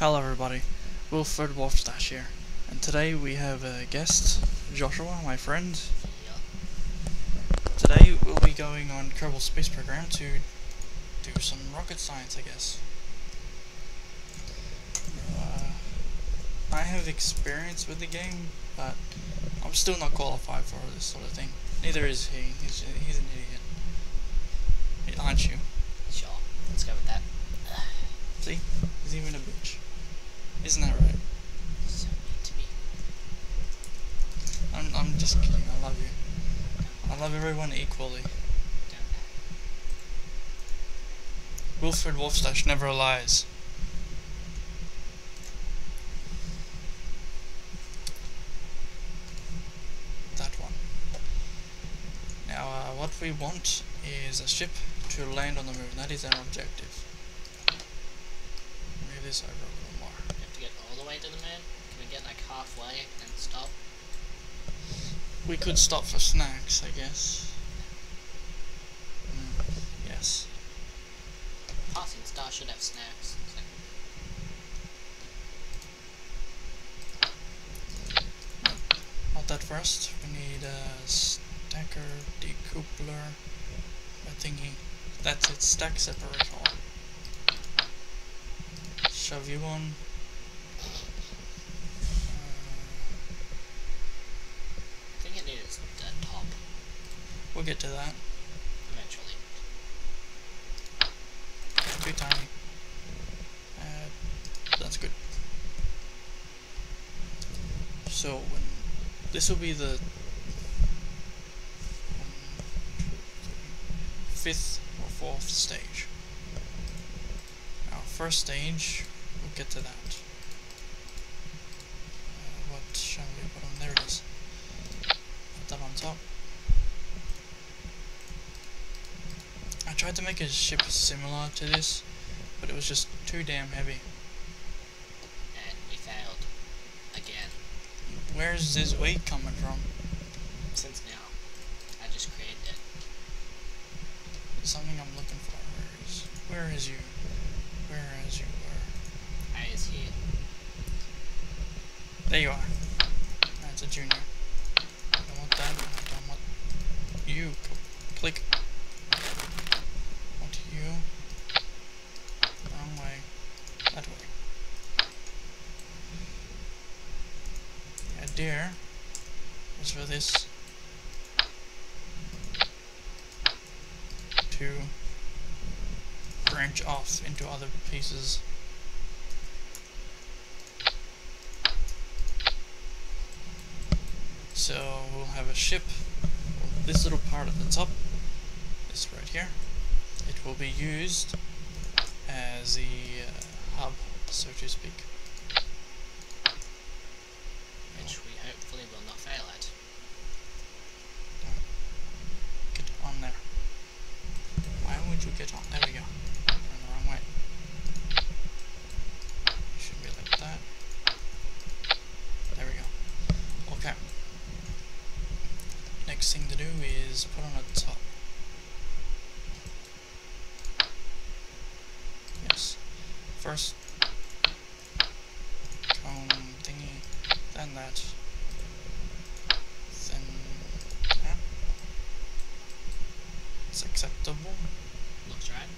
Hello everybody, Wilfred Wolfstash here, and today we have a guest, Joshua, my friend. Today we'll be going on Kerbal space program to do some rocket science, I guess. I have experience with the game, but I'm still not qualified for this sort of thing. Neither is he. He's an idiot. Aren't you? Sure, let's go with that. See? He's even a bitch. Isn't that right? So mean to me. I'm just kidding. I love you. I love everyone equally. Wilfred Wolfstash never lies. That one. Now, what we want is a ship to land on the moon. That is our objective. Maybe this over a little more. We have to get all the way to the moon? Can we get like halfway and then stop? We could stop for snacks, I guess. Yes. Passing star should have snacks. Not that first. We need a stacker, decoupler, a thingy. That's it, stack separator. Shove you on. I think it needs the top. We'll get to that. Eventually. Too tiny. That's good. So when this will be the 5th or 4th stage. Our first stage, we'll get to that. What shall we put on? There it is. Put that on top. I tried to make a ship similar to this, but it was just too damn heavy. And we failed. Again. Where's this weight coming from? Since now. I just created it. There's something I'm looking for. Where is you? Where is you? Where? I is here. There you are. That's a junior. I don't want that. I don't want you. Click. Want you. Wrong way. That way. Yeah, dear. Is for this to branch off into other pieces. So we'll have a ship. This little part at the top, this right here, it will be used as the hub, so to speak. Which we hopefully will not fail at. Get on there. Why would you get on? There we go. Turn the wrong way. Should be like that. There we go. Okay. Next thing to do is put on a top. Yes. First cone thingy, then that. Then that. It's acceptable. Looks right.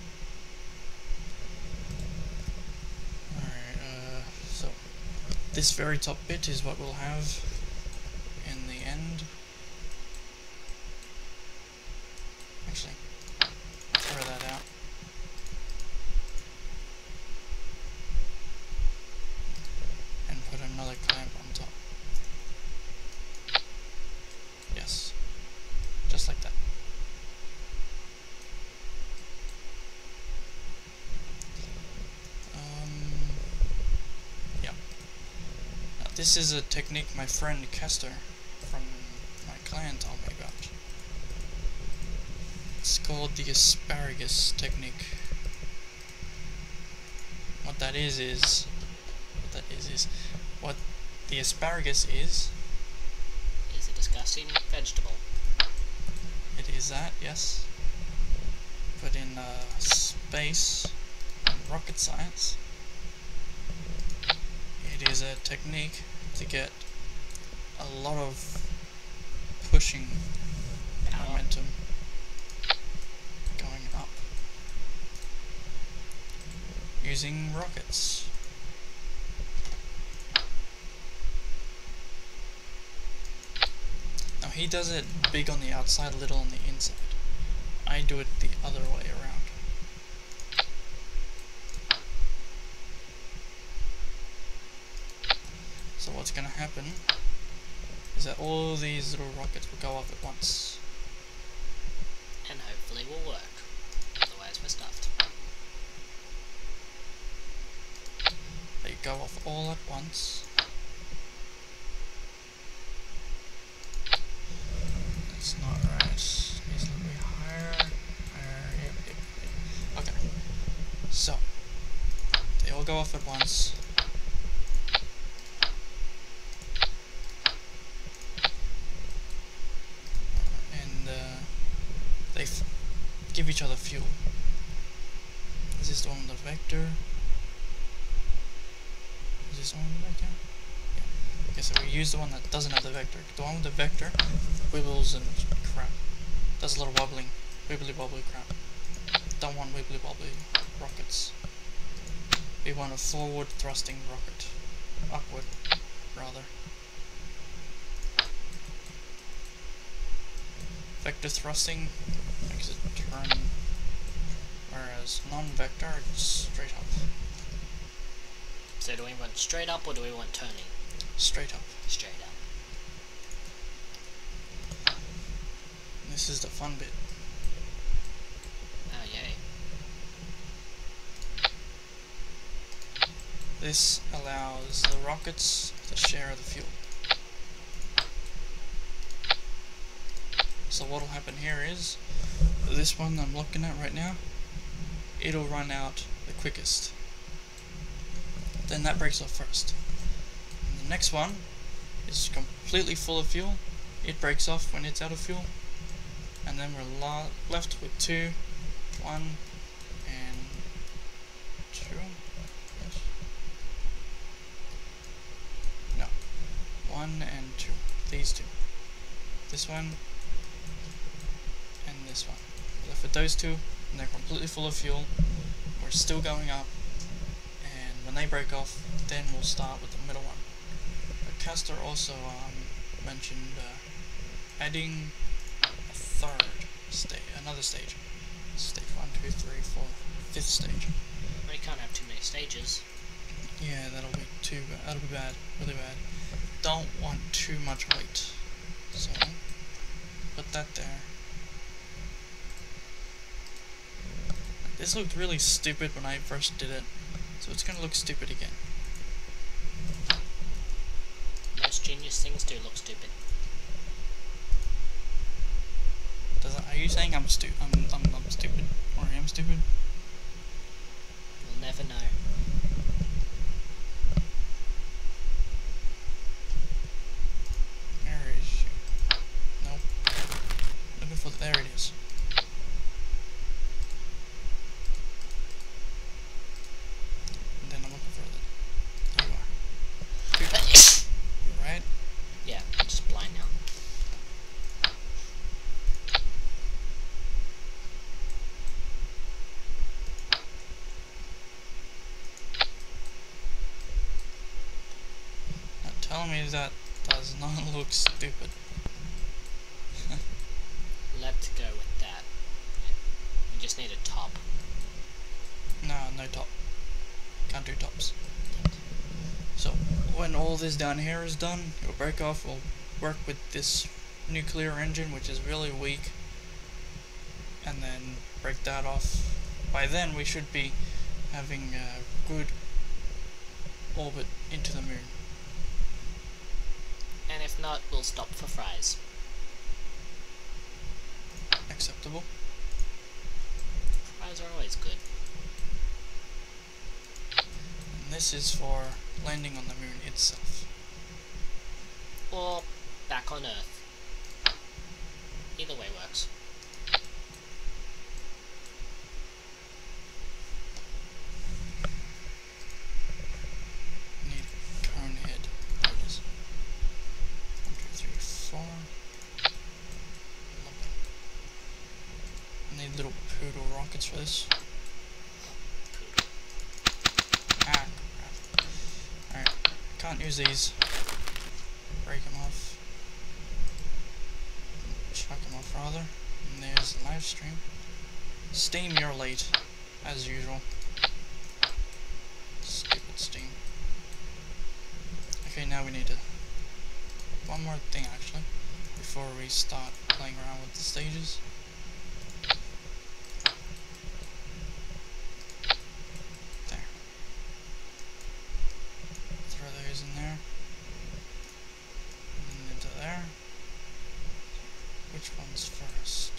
Alright, so this very top bit is what we'll have in the end. Actually, throw that out. And put another clamp on top. Yes. Just like that. Yeah. Now, this is a technique my friend Kester from my clan told me about. It's called the asparagus technique. What the asparagus is a disgusting vegetable. It is that, yes. But in space, rocket science, it is a technique to get a lot of pushing momentum going up using rockets. Now he does it big on the outside, little on the inside. I do it the other way around. So what's gonna happen is that all these little rockets will go off at once. And hopefully will work. Otherwise we're stuffed. They go off all at once. That's not right. Needs a little bit higher. Higher. Yep. Okay. So they all go off at once. And they give each other fuel. Is this the one with the vector? Is this the one with the vector? Yeah. Okay, so we use the one that doesn't have the vector. The one with the vector wibbles and crap. Does a lot of wobbling. Wibbly wobbly crap. Don't want wibbly wobbly rockets. We want a forward thrusting rocket. Upward, rather. Vector thrusting makes it turn, whereas non-vector, it's straight up. So do we want straight up or do we want turning? Straight up. Straight up. This is the fun bit. Oh yay. This allows the rockets to share the fuel. So what'll happen here is, this one I'm looking at right now, it'll run out the quickest. Then that breaks off first. And the next one is completely full of fuel. It breaks off when it's out of fuel. And then we're left with 2, 1, and 2. Yes. No. 1 and 2. These two. This one and this one. We're left with those two, and they're completely full of fuel. We're still going up, and when they break off, then we'll start with the middle one. But Castor also mentioned adding a third stage, another stage. Stage 1, 2, 3, 4, 5th stage. We can't have too many stages. Yeah, that'll be bad, really bad. Don't want too much weight, so put that there. This looked really stupid when I first did it, so it's gonna look stupid again. Most genius things do look stupid. Are you saying I'm stupid? I'm stupid, or I am stupid? We'll never know. Where is she? Nope. Looking for there it is. And then I'm looking for it. There you are. You right? Yeah, I'm just blind now. Tell me that does not look stupid. Let's go with that. Yeah. We just need a top. No top. Can't do tops. So, when all this down here is done, it'll break off, we'll work with this nuclear engine, which is really weak, and then break that off. By then, we should be having a good orbit into the moon. And if not, we'll stop for fries. Acceptable. Fries are always good. And this is for landing on the moon itself. Or back on Earth. Either way works. Need plates for this. Ah, crap. Alright, can't use these. Break them off. Chuck them off rather. And there's the live stream. Steam, you're late, as usual. Stupid Steam. Okay, now we need to... one more thing actually, before we start playing around with the stages. There. Throw those in there. And then into there. Which one's first?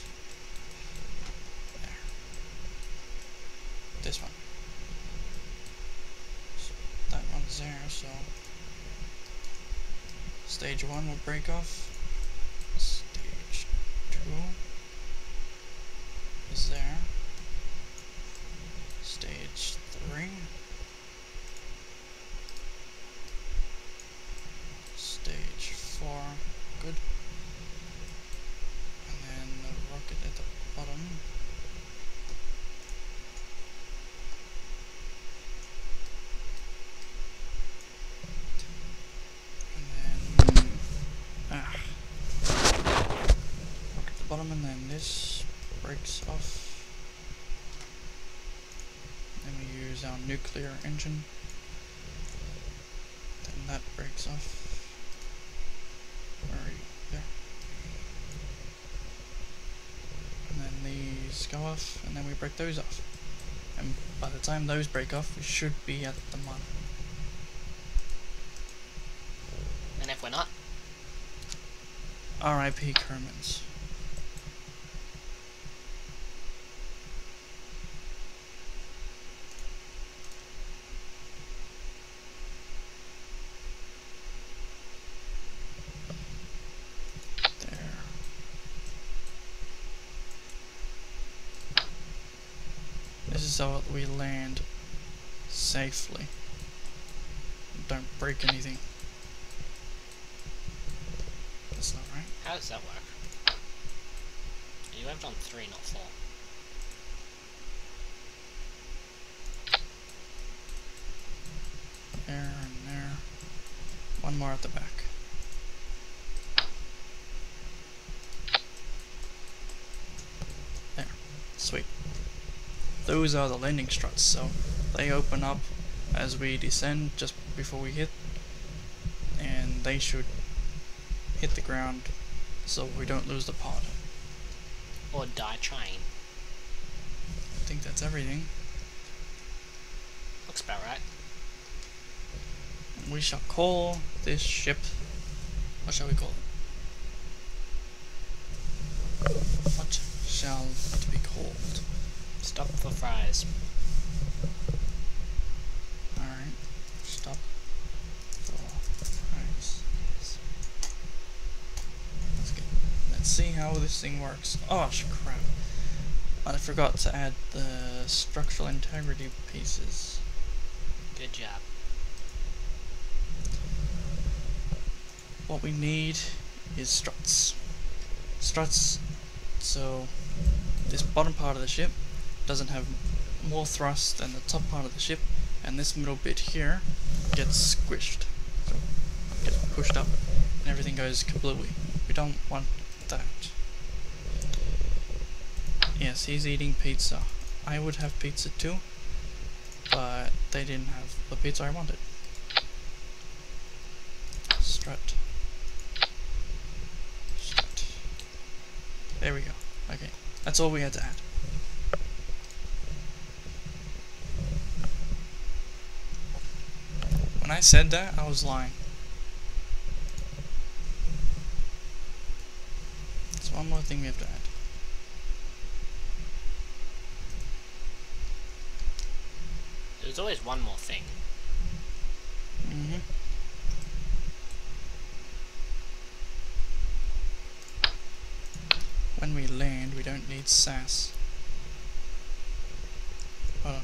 There. This one. So that one's there, so stage 1 will break off. Stage 2 is there. Stage 3. Stage 4. Good. And then the rocket at the bottom. And then this breaks off. Then we use our nuclear engine. Then that breaks off. Where are you? There. And then these go off, and then we break those off. And by the time those break off, we should be at the mod. And if we're not? R.I.P. Kermans. This is how we land safely. Don't break anything. That's not right. How does that work? You have done 3, not 4. There and there. One more at the back. There. Sweet. Those are the landing struts, so they open up as we descend just before we hit, and they should hit the ground so we don't lose the pod. Or die trying. I think that's everything. Looks about right. We shall call this ship... what shall we call it? What shall it be called? Stop for fries. Alright. Stop for fries. Yes. Let's see how this thing works. Oh crap. I forgot to add the structural integrity pieces. Good job. What we need is struts. Struts, so this bottom part of the ship doesn't have more thrust than the top part of the ship, and this middle bit here gets squished. So gets pushed up and everything goes kablooey. We don't want that. Yes, he's eating pizza. I would have pizza too, but they didn't have the pizza I wanted. Strut. Strut. There we go. Okay, that's all we had to add. When I said that, I was lying. That's one more thing we have to add. There's always one more thing. Mm-hmm. When we land, we don't need sass. Hold on.